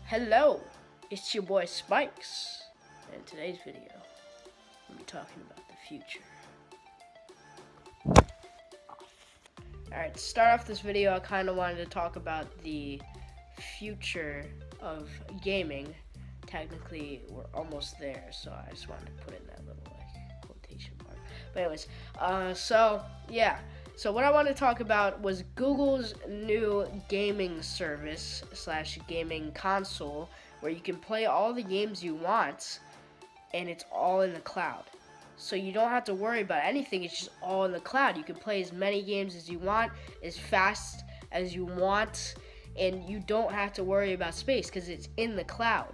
Hello, it's your boy Spikes, and in today's video, we'll be talking about the future. Alright, to start off this video, I kind of wanted to talk about the future of gaming. Technically, we're almost there, so I just wanted to put in that little quotation mark. But anyways, So what I wanted to talk about was Google's new gaming service / gaming console, where you can play all the games you want, and it's all in the cloud. So you don't have to worry about anything, it's just all in the cloud. You can play as many games as you want, as fast as you want, and you don't have to worry about space because it's in the cloud.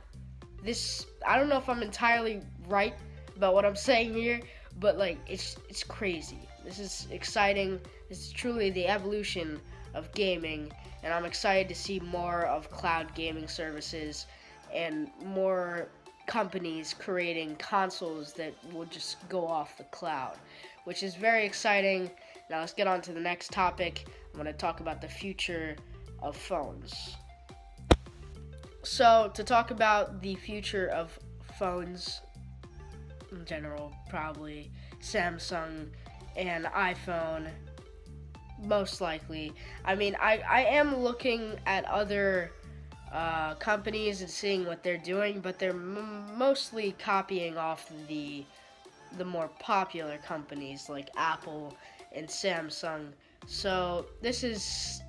I don't know if I'm entirely right about what I'm saying here, but it's crazy. This is exciting. This is truly the evolution of gaming, and I'm excited to see more of cloud gaming services and more companies creating consoles that will just go off the cloud, which is very exciting. Now let's get on to the next topic. I'm going to talk about the future of phones. So to talk about the future of phones in general, probably Samsung and iPhone, most likely. I mean, I am looking at other companies and seeing what they're doing, but they're mostly copying off the more popular companies like Apple and Samsung. So this is,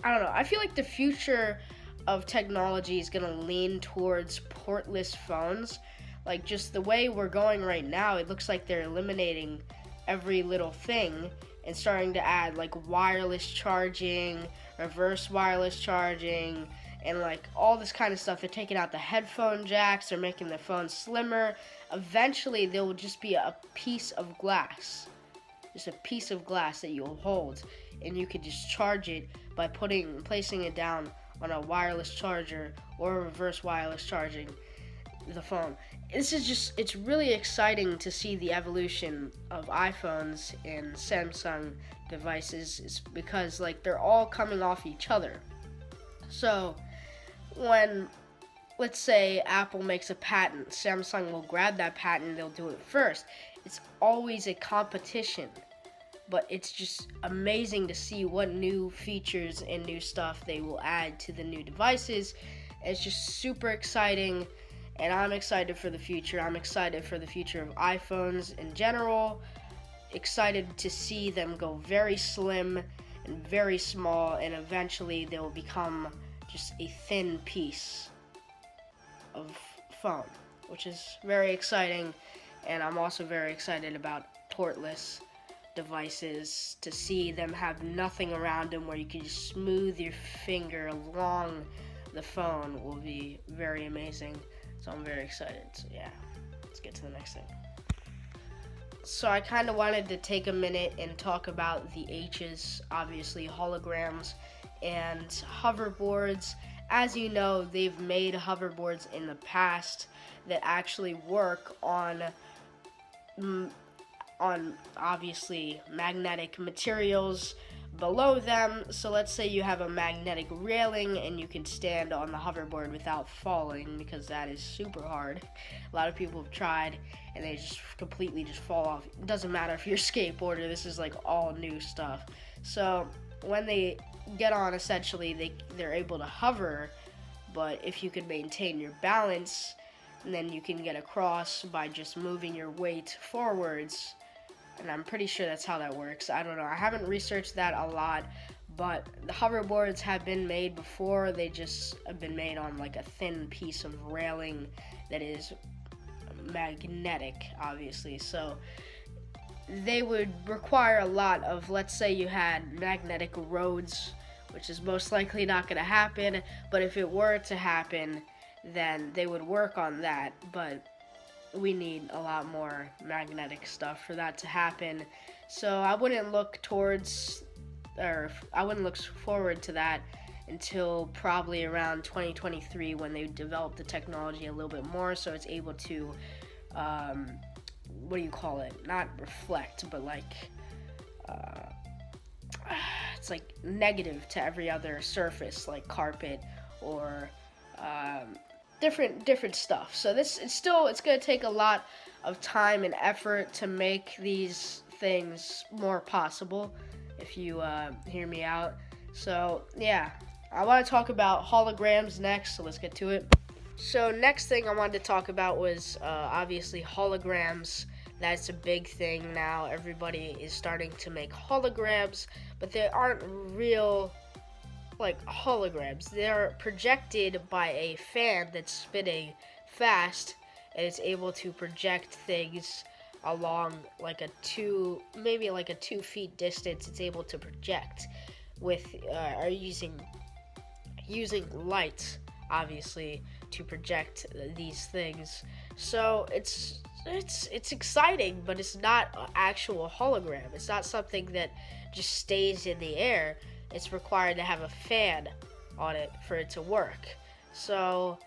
I don't know, I feel like the future of technology is gonna lean towards portless phones. Like, just the way we're going right now, it looks like they're eliminating every little thing and starting to add wireless charging, reverse wireless charging, and all this kind of stuff. They're taking out the headphone jacks, they're making the phone slimmer. Eventually there will just be a piece of glass. Just a piece of glass that you'll hold, and you can just charge it by placing it down on a wireless charger or reverse wireless charging the phone. It's really exciting to see the evolution of iPhones and Samsung devices, because they're all coming off each other. So when, let's say, Apple makes a patent, Samsung will grab that patent, they'll do it first. It's always a competition, but it's just amazing to see what new features and new stuff they will add to the new devices. It's just super exciting. And I'm excited for the future. I'm excited for the future of iPhones in general. Excited to see them go very slim and very small, and eventually they will become just a thin piece of phone, which is very exciting. And I'm also very excited about portless devices, to see them have nothing around them, where you can just smooth your finger along the phone will be very amazing. So I'm very excited. So yeah, let's get to the next thing. So I kind of wanted to take a minute and talk about the H's, obviously holograms and hoverboards. As you know, they've made hoverboards in the past that actually work on obviously magnetic materials below them. So let's say you have a magnetic railing and you can stand on the hoverboard without falling, because that is super hard. A lot of people have tried and they just completely just fall off. It doesn't matter if you're a skateboarder, this is all new stuff. So when they get on, essentially they're able to hover, but if you can maintain your balance, then you can get across by just moving your weight forwards. And I'm pretty sure that's how that works. I don't know. I haven't researched that a lot, but the hoverboards have been made before. They just have been made on a thin piece of railing that is magnetic, obviously. So they would require a lot of, let's say you had magnetic roads, which is most likely not going to happen. But if it were to happen, then they would work on that. But we need a lot more magnetic stuff for that to happen. So I wouldn't look forward to that until probably around 2023, when they develop the technology a little bit more, so it's able to not reflect, but it's negative to every other surface, like carpet or different stuff. So it's gonna take a lot of time and effort to make these things more possible, if you hear me out. So yeah, I want to talk about holograms next, so let's get to it. So next thing I wanted to talk about was obviously holograms. That's a big thing now. Everybody is starting to make holograms, but they aren't real like holograms. They're projected by a fan that's spinning fast, and it's able to project things along like maybe like a 2 feet distance. It's able to project with using light, obviously, to project these things. So it's exciting, but it's not an actual hologram. It's not something that just stays in the air. It's required to have a fan on it for it to work. So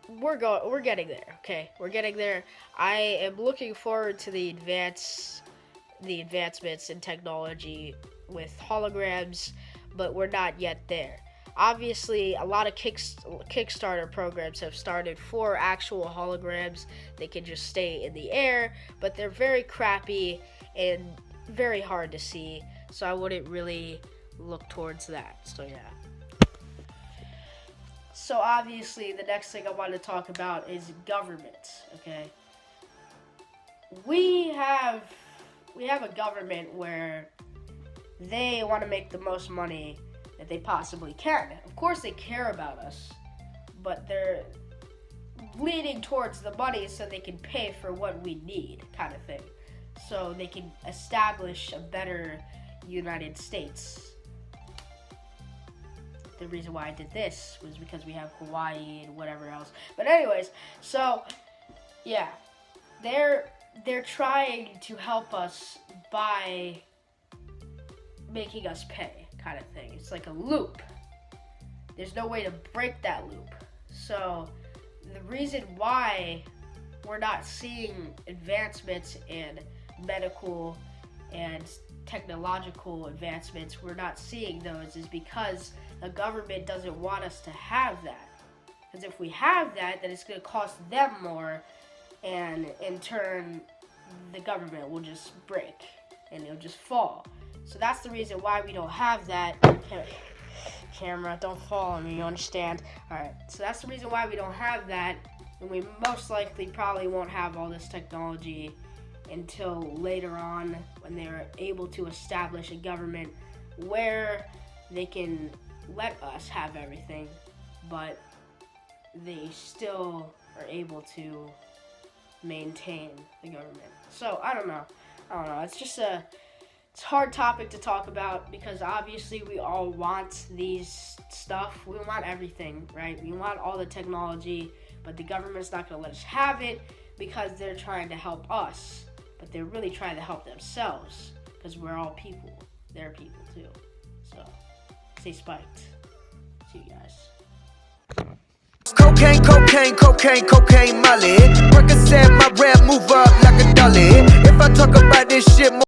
we're getting there. Okay, we're getting there. I am looking forward to the advancements in technology with holograms, but we're not yet there. Obviously, a lot of Kickstarter programs have started for actual holograms. They can just stay in the air, but they're very crappy and very hard to see. So I wouldn't really look towards that. So yeah. So obviously, the next thing I want to talk about is government. Okay, we have a government where they want to make the most money that they possibly can. Of course, they care about us, but they're leaning towards the money so they can pay for what we need, kind of thing. So they can establish a better United States. The reason why I did this was because we have Hawaii and whatever else. But anyways, so yeah, they're trying to help us by making us pay, kind of thing. It's like a loop. There's no way to break that loop. So the reason why we're not seeing advancements in medical and technological advancements, we're not seeing those, is because the government doesn't want us to have that. Because if we have that, then it's going to cost them more, and in turn, the government will just break and it'll just fall. So that's the reason why we don't have that. Camera, don't fall on me, you understand? Alright, so that's the reason why we don't have that, and we most likely probably won't have all this technology until later on, when they're able to establish a government where they can let us have everything, but they still are able to maintain the government. So I don't know. It's just it's a hard topic to talk about, because obviously we all want these stuff. We want everything, right? We want all the technology, but the government's not going to let us have it because they're trying to help us, but they're really trying to help themselves, because we're all people. They're people too. So stay spiked. See you guys. Cocaine, cocaine, cocaine, cocaine, Molly. Percocet, my rap move up like a dolly. If I talk about this shit more